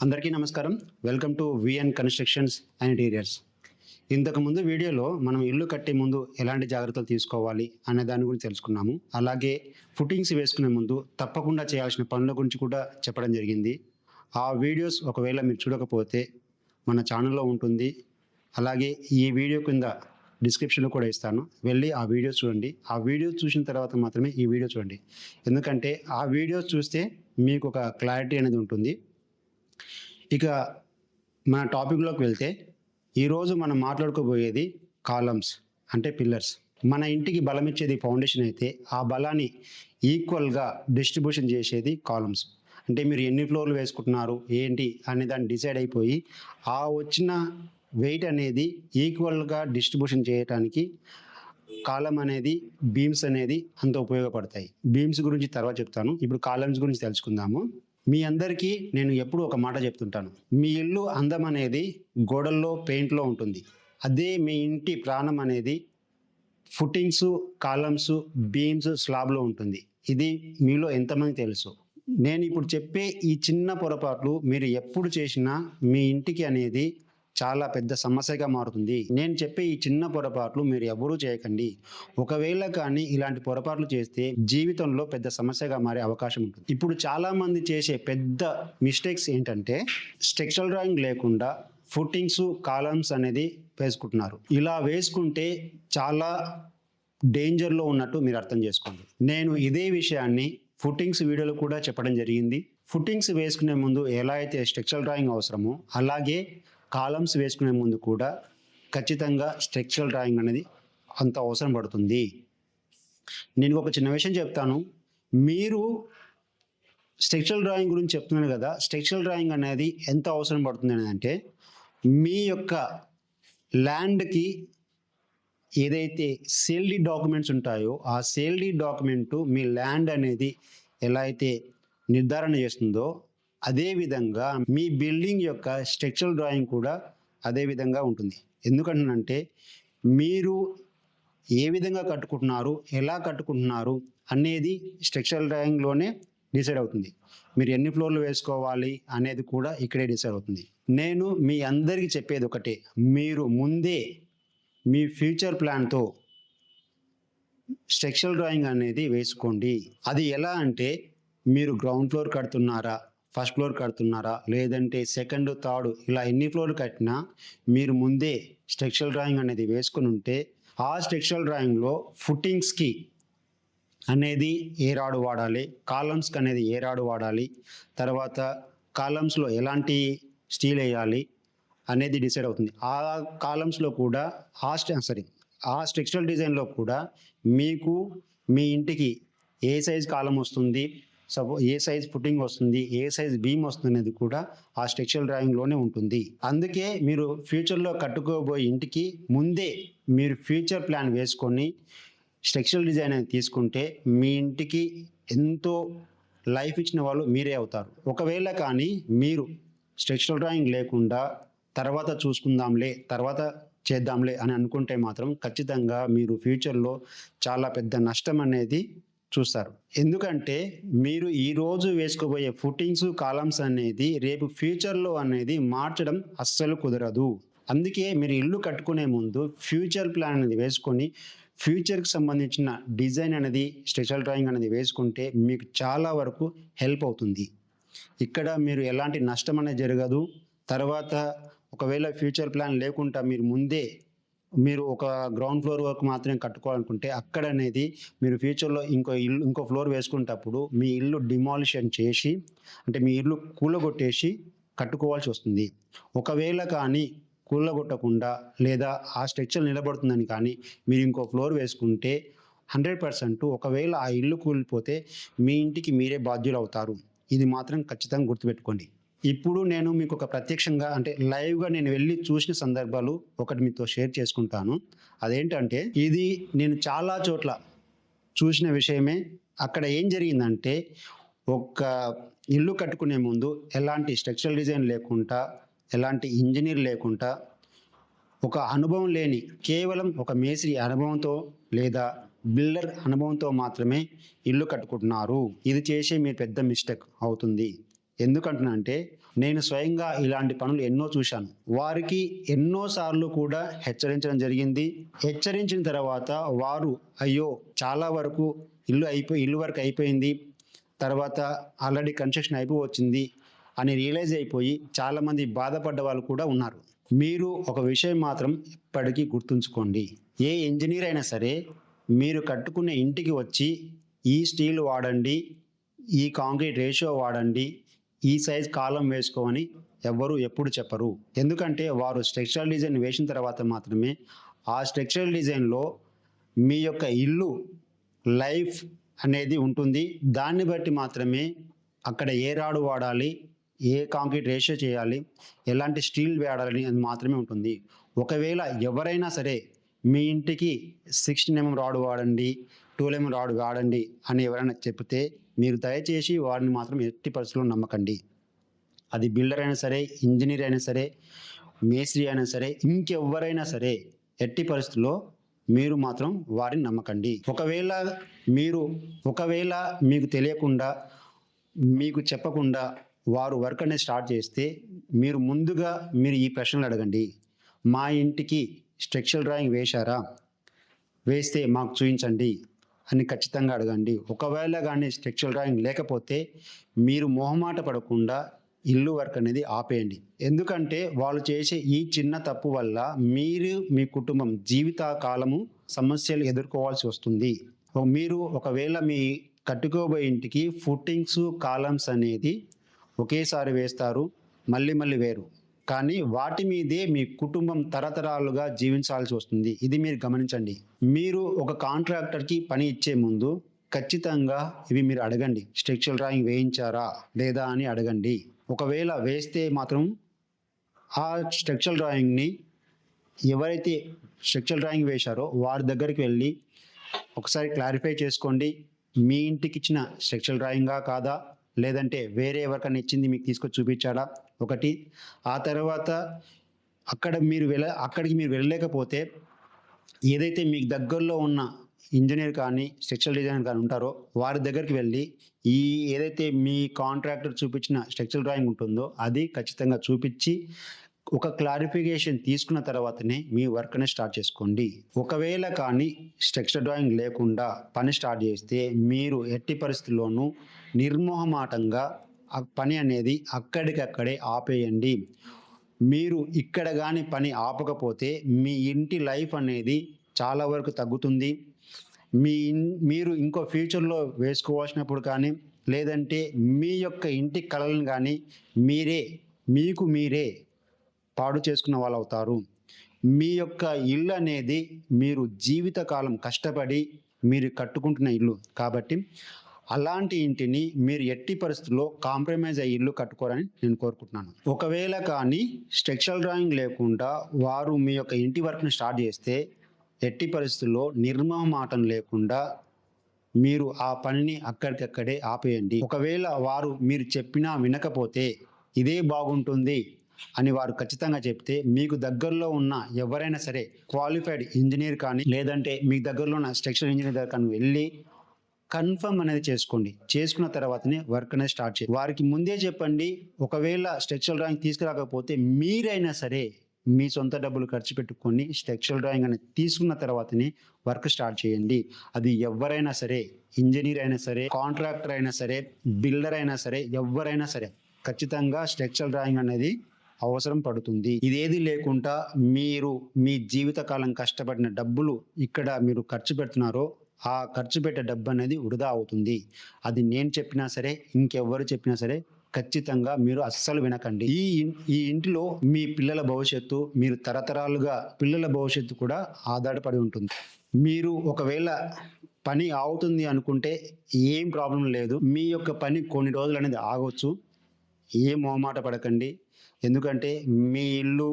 అందరికీ నమస్కారం. Welcome to VN constructions and interiors. ఇంతకు ముందు వీడియోలో మనం ఇల్లు కట్టే ముందు ఎలాంటి జాగ్రత్తలు తీసుకోవాలి అనే దాని గురించి తెలుసుకున్నాము. అలాగే ఫుటింగ్స్ వేసుకునే ముందు తప్పకుండా చేయాల్సిన పనుల గురించి కూడా చెప్పడం జరిగింది. ఆ వీడియోస్ ఒకవేళ మీరు చూడకపోతే మన ఛానల్‌లో ఉంటుంది. అలాగే ఈ వీడియో కింద డిస్క్రిప్షన్‌లో కూడా ఇస్తాను. వెళ్ళి ఆ వీడియోస్ చూడండి. ఆ వీడియోస్ చూసిన తర్వాత మాత్రమే ఈ వీడియో చూడండి. ఎందుకంటే ఆ వీడియోస్ చూస్తే మీకు ఒక క్లారిటీ అనేది ఉంటుంది. ఇక మన టాపిక్‌లోకి వెళ్తే, ఈరోజు మనం మాట్లాడుకోబోయేది కాలమ్స్ అంటే పిల్లర్స్. మన ఇంటికి బలమిచ్చేది ఫౌండేషన్ అయితే, ఆ బలాన్ని ఈక్వల్‌గా డిస్ట్రిబ్యూషన్ చేసేది కాలమ్స్. అంటే మీరు ఎన్ని ఫ్లోర్‌లు వేసుకుంటున్నారు, ఏంటి అనే దాన్ని డిసైడ్ అయిపోయి, ఆ వచ్చిన వెయిట్ అనేది ఈక్వల్‌గా డిస్ట్రిబ్యూషన్ చేయటానికి కాలమ్ అనేది, బీమ్స్ అనేది అంత ఉపయోగపడతాయి. బీమ్స్ గురించి తర్వాత చెప్తాను. ఇప్పుడు కాలమ్స్ గురించి తెలుసుకుందాము. మీ అందరికీ నేను ఎప్పుడూ ఒక మాట చెప్తుంటాను. మీ ఇల్లు అందం అనేది గోడల్లో, పెయింట్‌లో ఉంటుంది. అదే మీ ఇంటి ప్రాణం అనేది ఫుటింగ్సు, కాలమ్స్, బీమ్స్, స్లాబ్‌లో ఉంటుంది. ఇది మీలో ఎంతమందికి తెలుసు? నేనిప్పుడు చెప్పే ఈ చిన్న పొరపాట్లు మీరు ఎప్పుడు చేసినా మీ ఇంటికి అనేది చాలా పెద్ద సమస్యగా మారుతుంది. నేను చెప్పే ఈ చిన్న పొరపాట్లు మీరు ఎవ్వరూ చేయకండి. ఒకవేళ కానీ ఇలాంటి పొరపాట్లు చేస్తే జీవితంలో పెద్ద సమస్యగా మారే అవకాశం ఉంటుంది. ఇప్పుడు చాలామంది చేసే పెద్ద మిస్టేక్స్ ఏంటంటే స్ట్రక్చరల్ డ్రాయింగ్ లేకుండా ఫుటింగ్స్, కాలమ్స్ అనేది వేసుకుంటున్నారు. ఇలా వేసుకుంటే చాలా డేంజర్‌లో ఉన్నట్టు మీరు అర్థం చేసుకోండి. నేను ఇదే విషయాన్ని ఫుటింగ్స్ వీడియోలో కూడా చెప్పడం జరిగింది. ఫుటింగ్స్ వేసుకునే ముందు ఎలా అయితే స్ట్రక్చరల్ డ్రాయింగ్ అవసరమో, అలాగే కాలమ్స్ వేసుకునే ముందు కూడా ఖచ్చితంగా స్ట్రక్చరల్ డ్రాయింగ్ అనేది అంత అవసరం పడుతుంది. నేను ఒక చిన్న విషయం చెప్తాను. మీరు స్ట్రక్చరల్ డ్రాయింగ్ గురించి చెప్తున్నాను కదా! స్ట్రక్చరల్ డ్రాయింగ్ అనేది ఎంత అవసరం పడుతుంది అనేదంటే, మీ యొక్క ల్యాండ్‌కి ఏదైతే సేల్ డీడ్ డాక్యుమెంట్స్ ఉంటాయో, ఆ సేల్ డీడ్ డాక్యుమెంటు మీ ల్యాండ్ అనేది ఎలా అయితే నిర్ధారణ చేస్తుందో, అదే విధంగా మీ బిల్డింగ్ యొక్క స్ట్రక్చరల్ డ్రాయింగ్ కూడా అదే విధంగా ఉంటుంది. ఎందుకంటున్నంటే, మీరు ఏ విధంగా కట్టుకుంటున్నారు, ఎలా కట్టుకుంటున్నారు అనేది స్ట్రక్చరల్ డ్రాయింగ్‌లోనే డిసైడ్ అవుతుంది. మీరు ఎన్ని ఫ్లోర్‌లు వేసుకోవాలి అనేది కూడా ఇక్కడే డిసైడ్ అవుతుంది. నేను మీ అందరికీ చెప్పేది ఒకటే. మీరు ముందే మీ ఫ్యూచర్ ప్లాన్‌తో స్ట్రక్చరల్ డ్రాయింగ్ అనేది వేసుకోండి. అది ఎలా అంటే మీరు గ్రౌండ్ ఫ్లోర్ కడుతున్నారా? ఫస్ట్ ఫ్లోర్ కడుతున్నారా? లేదంటే సెకండ్, థర్డ్ ఇలా ఎన్ని ఫ్లోర్‌లు కట్టినా మీరు ముందే స్ట్రక్చరల్ డ్రాయింగ్ అనేది వేసుకొనుంటే, ఆ స్ట్రక్చరల్ డ్రాయింగ్‌లో ఫుటింగ్స్‌కి అనేది ఏ రాడ్ వాడాలి, కాలమ్స్‌కి అనేది ఏ రాడ్ వాడాలి, తర్వాత కాలమ్స్‌లో ఎలాంటి స్టీల్ ఎయ్యాలి అనేది డిసైడ్ అవుతుంది. ఆ కాలమ్స్‌లో కూడా ఆ స్ట్రక్చరల్ డిజైన్‌లో కూడా మీకు మీ ఇంటికి ఏ సైజ్ కాలమ్ వస్తుంది, ఏ సైజ్ ఫుటింగ్ వస్తుంది, ఏ సైజ్ బీమ్ వస్తుందనేది కూడా ఆ స్ట్రక్చరల్ డ్రాయింగ్‌లోనే ఉంటుంది. అందుకే మీరు ఫ్యూచర్‌లో కట్టుకోబోయే ఇంటికి ముందే మీరు ఫ్యూచర్ ప్లాన్ వేసుకొని స్ట్రక్చరల్ డిజైన్ అనేది తీసుకుంటే మీ ఇంటికి ఎంతో లైఫ్ ఇచ్చిన వాళ్ళు మీరే అవుతారు. ఒకవేళ కానీ మీరు స్ట్రక్చరల్ డ్రాయింగ్ లేకుండా తర్వాత చూసుకుందాంలే, తర్వాత చేద్దాంలే అని అనుకుంటే మాత్రం ఖచ్చితంగా మీరు ఫ్యూచర్‌లో చాలా పెద్ద నష్టం అనేది చూస్తారు. ఎందుకంటే మీరు ఈరోజు వేసుకోబోయే ఫుటింగ్స్, కాలమ్స్ అనేది రేపు ఫ్యూచర్‌లో అనేది మార్చడం అస్సలు కుదరదు. అందుకే మీరు ఇల్లు కట్టుకునే ముందు ఫ్యూచర్ ప్లాన్ అనేది వేసుకొని, ఫ్యూచర్‌కి సంబంధించిన డిజైన్ అనేది, స్ట్రక్చరల్ డ్రాయింగ్ అనేది వేసుకుంటే మీకు చాలా వరకు హెల్ప్ అవుతుంది. ఇక్కడ మీరు ఎలాంటి నష్టం అనేది జరగదు. తర్వాత ఒకవేళ ఫ్యూచర్ ప్లాన్ లేకుండా మీరు ముందే మీరు ఒక గ్రౌండ్ ఫ్లోర్ వరకు మాత్రమే కట్టుకోవాలనుకుంటే అక్కడనేది మీరు ఫ్యూచర్‌లో ఇంకో ఫ్లోర్ వేసుకునేటప్పుడు మీ ఇల్లు డిమాలిషన్ చేసి అంటే మీ ఇల్లు కూలగొట్టేసి కట్టుకోవాల్సి వస్తుంది. ఒకవేళ కానీ కూలగొట్టకుండా లేదా ఆ స్ట్రక్చర్ నిలబడుతుందని కానీ మీరు ఇంకో ఫ్లోర్ వేసుకుంటే 100% ఒకవేళ ఆ ఇల్లు కూలిపోతే మీ ఇంటికి మీరే బాధ్యులవుతారు. ఇది మాత్రం ఖచ్చితంగా గుర్తుపెట్టుకోండి. ఇప్పుడు నేను మీకు ఒక ప్రత్యక్షంగా అంటే లైవ్‌గా నేను వెళ్లి చూసిన సందర్భాలు ఒకటి మీతో షేర్ చేసుకుంటాను. అదేంటంటే ఇది నేను చాలా చోట్ల చూసిన విషయమే. అక్కడ ఏం జరిగిందంటే ఒక ఇల్లు కట్టుకునే ముందు ఎలాంటి స్ట్రక్చరల్ డిజైన్ లేకుండా, ఎలాంటి ఇంజినీర్ లేకుండా ఒక అనుభవం లేని కేవలం ఒక మేస్త్రి అనుభవంతో లేదా బిల్డర్ అనుభవంతో మాత్రమే ఇల్లు కట్టుకుంటున్నారు. ఇది చేసే మీ పెద్ద మిస్టేక్ అవుతుంది. ఎందుకంటున్నా అంటే నేను స్వయంగా ఇలాంటి పనులు ఎన్నో చూశాను. వారికి ఎన్నో సార్లు కూడా హెచ్చరించడం జరిగింది. హెచ్చరించిన తర్వాత వారు అయ్యో! చాలా వరకు ఇల్లు వరకు అయిపోయింది. తర్వాత ఆల్రెడీ కన్‌స్ట్రక్షన్ అయిపోవచ్చింది అని రియలైజ్ అయిపోయి చాలామంది బాధపడ్డ వాళ్ళు కూడా ఉన్నారు. మీరు ఒక విషయం మాత్రం ఎప్పటికీ గుర్తుంచుకోండి. ఏ ఇంజినీర్ అయినా సరే మీరు కట్టుకునే ఇంటికి వచ్చి ఈ స్టీల్ వాడండి, ఈ కాంక్రీట్ రేషియో వాడండి, ఈ సైజ్ కాలం వేసుకోమని ఎవ్వరు ఎప్పుడు చెప్పరు. ఎందుకంటే వారు స్ట్రక్చరల్ డిజైన్ వేసిన తర్వాత మాత్రమే ఆ స్ట్రక్చరల్ డిజైన్‌లో మీ యొక్క ఇల్లు లైఫ్ అనేది ఉంటుంది. దాన్ని బట్టి మాత్రమే అక్కడ ఏ రాడ్ వాడాలి, ఏ కాంక్రీట్ రేషియో చేయాలి, ఎలాంటి స్టీల్ వాడాలి అని మాత్రమే ఉంటుంది. ఒకవేళ ఎవరైనా సరే మీ ఇంటికి 16 ఎంఎం రాడ్ వాడండి, 12 ఎంఎం రాడ్ వాడండి అని ఎవరైనా చెప్తే మీరు దయచేసి వారిని మాత్రం ఎట్టి పరిస్థితుల్లో నమ్మకండి. అది బిల్డర్ అయినా సరే, ఇంజినీర్ అయినా సరే, మేస్త్రి అయినా సరే, ఇంకెవ్వరైనా సరే ఎట్టి పరిస్థితుల్లో మీరు మాత్రం వారిని నమ్మకండి. ఒకవేళ మీకు తెలియకుండా, మీకు చెప్పకుండా వారు వర్క్ అనేది స్టార్ట్ చేస్తే ముందుగా ఈ ప్రశ్నలు అడగండి. మా ఇంటికి స్ట్రక్చరల్ డ్రాయింగ్ వేశారా? వేస్తే మాకు చూయించండి అని ఖచ్చితంగా అడగండి. ఒకవేళ గానీ స్ట్రక్చరల్ డ్రాయింగ్ లేకపోతే మీరు మొహమాట పడకుండా ఇల్లు వర్క్ అనేది ఆపేయండి. ఎందుకంటే వాళ్ళు చేసే ఈ చిన్న తప్పు వల్ల మీరు, మీ కుటుంబం జీవితకాలము సమస్యలు ఎదుర్కోవాల్సి వస్తుంది. మీరు ఒకవేళ మీ కట్టుకోబోయే ఇంటికి ఫుట్టింగ్స్, కాలమ్స్ అనేది ఒకేసారి వేస్తారు, మళ్ళీ వేయరు. కానీ వాటి మీదే మీ కుటుంబం తరతరాలుగా జీవించాల్సి వస్తుంది. ఇది మీరు గమనించండి. మీరు ఒక కాంట్రాక్టర్‌కి పని ఇచ్చే ముందు ఖచ్చితంగా ఇవి మీరు అడగండి. స్ట్రక్చరల్ డ్రాయింగ్ వేయించారా? లేదా? అని అడగండి. ఒకవేళ వేస్తే మాత్రం ఆ స్ట్రక్చరల్ డ్రాయింగ్‌ని ఎవరైతే స్ట్రక్చరల్ డ్రాయింగ్ వేశారో వారి దగ్గరికి వెళ్ళి ఒకసారి క్లారిఫై చేసుకోండి. మీ ఇంటికిచ్చిన స్ట్రక్చరల్ డ్రాయింగా కాదా? లేదంటే వేరే ఎవరికైనా ఇచ్చింది మీకు తీసుకొచ్చి చూపించాడా? ఒకటి. ఆ తర్వాత అక్కడికి మీరు వెళ్ళలేకపోతే ఏదైతే మీకు దగ్గరలో ఉన్న ఇంజినీర్ కానీ, స్ట్రక్చరల్ డిజైనర్ కానీ ఉంటారో వారి దగ్గరికి వెళ్ళి ఏదైతే మీ కాంట్రాక్టర్ చూపించిన స్ట్రక్చరల్ డ్రాయింగ్ ఉంటుందో అది ఖచ్చితంగా చూపించి ఒక క్లారిఫికేషన్ తీసుకున్న తర్వాతనే మీ వర్క్ అనేది స్టార్ట్ చేసుకోండి. ఒకవేళ కానీ స్ట్రక్చరల్ డ్రాయింగ్ లేకుండా పని స్టార్ట్ చేస్తే మీరు ఎట్టి పరిస్థితుల్లోనూ నిర్మోహమాటంగా ఆ పని అనేది అక్కడికక్కడే ఆపేయండి. మీరు ఇక్కడ గాని పని ఆపకపోతే మీ ఇంటి లైఫ్ అనేది చాలా వరకు తగ్గుతుంది. మీరు ఇంకో ఫ్యూచర్‌లో వేసుకోవాల్సినప్పుడు కానీ, లేదంటే మీ యొక్క ఇంటి కలలను గానీ మీకు మీరే పాడు చేసుకున్న వాళ్ళవుతారు. మీ యొక్క ఇల్లు అనేది మీరు జీవితకాలం కష్టపడి మీరు కట్టుకుంటున్న ఇల్లు. కాబట్టి అలాంటి ఇంటిని మీరు ఎట్టి పరిస్థితుల్లో కాంప్రమైజ్ అయ్యి ఇల్లు కట్టుకోరని నేను కోరుకుంటున్నాను. ఒకవేళ కానీ స్ట్రక్చరల్ డ్రాయింగ్ లేకుండా వారు మీ యొక్క ఇంటి వర్క్‌ని స్టార్ట్ చేస్తే ఎట్టి పరిస్థితుల్లో నిర్మోహమాటం లేకుండా మీరు ఆ పనిని అక్కడికక్కడే ఆపేయండి. ఒకవేళ వారు మీరు చెప్పినా వినకపోతే ఇదే బాగుంటుంది అని వారు ఖచ్చితంగా చెప్తే మీకు దగ్గరలో ఉన్న ఎవరైనా సరే క్వాలిఫైడ్ ఇంజినీర్ కానీ, లేదంటే మీకు దగ్గరలో ఉన్న స్ట్రక్చరల్ ఇంజినీర్ దగ్గర కానీ వెళ్ళి కన్ఫర్మ్ అనేది చేసుకోండి. చేసుకున్న తర్వాతనే వర్క్ అనేది స్టార్ట్ చేయండి. వారికి ముందే చెప్పండి. ఒకవేళ స్ట్రక్చరల్ డ్రాయింగ్ తీసుకురాకపోతే మీరైనా సరే మీ సొంత డబ్బులు ఖర్చు పెట్టుకొని స్ట్రక్చరల్ డ్రాయింగ్ అనేది తీసుకున్న తర్వాతనే వర్క్ స్టార్ట్ చేయండి. అది ఎవరైనా సరే, ఇంజినీర్ అయినా సరే, కాంట్రాక్టర్ అయినా సరే, బిల్డర్ అయినా సరే, ఎవరైనా సరే ఖచ్చితంగా స్ట్రక్చరల్ డ్రాయింగ్ అనేది అవసరం పడుతుంది. ఇదేది లేకుండా మీరు మీ జీవితకాలం కష్టపడిన డబ్బులు ఇక్కడ మీరు ఖర్చు పెడుతున్నారో ఆ ఖర్చు పెట్టే డబ్బు అనేది వృధా అవుతుంది. అది నేను చెప్పినా సరే, ఇంకెవ్వరు చెప్పినా సరే ఖచ్చితంగా మీరు అస్సలు వినకండి. ఈ ఇంటిలో మీ పిల్లల భవిష్యత్తు, మీరు తరతరాలుగా పిల్లల భవిష్యత్తు కూడా ఆధారపడి ఉంటుంది. మీరు ఒకవేళ పని ఆగుతుంది అనుకుంటే ఏం ప్రాబ్లం లేదు. మీ యొక్క పని కొన్ని రోజులు అనేది ఆగొచ్చు. ఏం మొహమాట పడకండి. ఎందుకంటే మీ ఇల్లు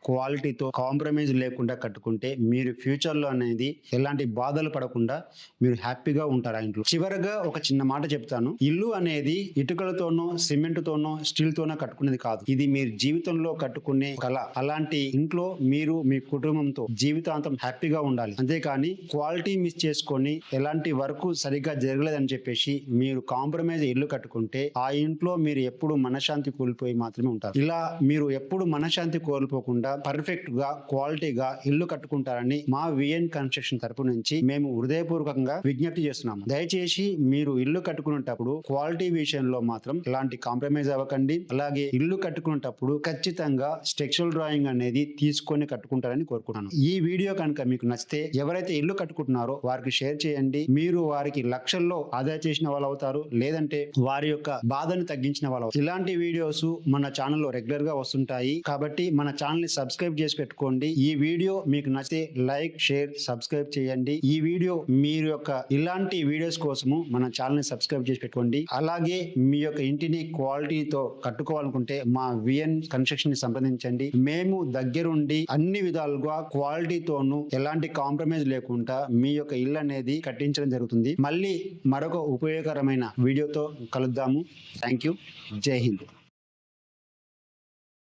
క్వాలిటీతో కాంప్రమైజ్ లేకుండా కట్టుకుంటే మీరు ఫ్యూచర్లో అనేది ఎలాంటి బాధలు పడకుండా మీరు హ్యాపీగా ఉంటారు ఆ ఇంట్లో. చివరగా ఒక చిన్న మాట చెప్తాను. ఇల్లు అనేది ఇటుకలతోనో సిమెంట్తోనో స్టీల్తోనో కట్టుకునేది కాదు. ఇది మీరు జీవితంలో కట్టుకునే కళ. అలాంటి ఇంట్లో మీరు మీ కుటుంబంతో జీవితాంతం హ్యాపీగా ఉండాలి. అంతేకాని క్వాలిటీ మిస్ చేసుకొని ఎలాంటి వర్క్ సరిగ్గా జరగలేదని చెప్పేసి మీరు కాంప్రమైజ్ ఇల్లు కట్టుకుంటే ఆ ఇంట్లో మీరు ఎప్పుడు మనశ్శాంతి కోల్పోయి మాత్రమే ఉంటారు. ఇలా మీరు ఎప్పుడు మనశ్శాంతి కోల్పోకుండా పర్ఫెక్ట్ గా క్వాలిటీగా ఇల్లు కట్టుకుంటారని మా విఎన్ కన్స్ట్రక్షన్ తరపు నుంచి మేము హృదయపూర్వకంగా విజ్ఞప్తి చేస్తున్నాము. దయచేసి మీరు ఇల్లు కట్టుకునేటప్పుడు క్వాలిటీ విషయంలో మాత్రం ఎలాంటి కాంప్రమైజ్ అవ్వకండి. అలాగే ఇల్లు కట్టుకునేటప్పుడు ఖచ్చితంగా స్ట్రక్చరల్ డ్రాయింగ్ అనేది తీసుకొని కట్టుకుంటారని కోరుకుంటున్నాను. ఈ వీడియో కనుక మీకు నచ్చితే ఎవరైతే ఇల్లు కట్టుకుంటున్నారో వారికి షేర్ చేయండి. మీరు వారికి లక్షల్లో ఆదా చేసిన వాళ్ళు అవుతారు, లేదంటే వారి యొక్క బాధను తగ్గించిన వాళ్ళు అవుతారు. ఇలాంటి వీడియోస్ మన ఛానల్లో రెగ్యులర్ గా వస్తుంటాయి కాబట్టి మన ఛానల్ ని సబ్స్క్రైబ్ చేసి పెట్టుకోండి. ఈ వీడియో మీకు నచ్చితే లైక్, షేర్, సబ్స్క్రైబ్ చేయండి. ఈ వీడియో మీరు యొక్క ఇలాంటి వీడియోస్ కోసము మన ఛానల్ ని సబ్స్క్రైబ్ చేసి పెట్టుకోండి. అలాగే మీ యొక్క ఇంటిని క్వాలిటీతో కట్టుకోవాలనుకుంటే మా విఎన్ కన్స్ట్రక్షన్ ని సంప్రదించండి. మేము దగ్గరుండి అన్ని విధాలుగా క్వాలిటీతోనూ ఎలాంటి కాంప్రమైజ్ లేకుండా మీ యొక్క ఇల్లు అనేది కట్టించడం జరుగుతుంది. మళ్ళీ మరొక ఉపయోగకరమైన వీడియోతో కలుద్దాము. Thank you. జై హింద్.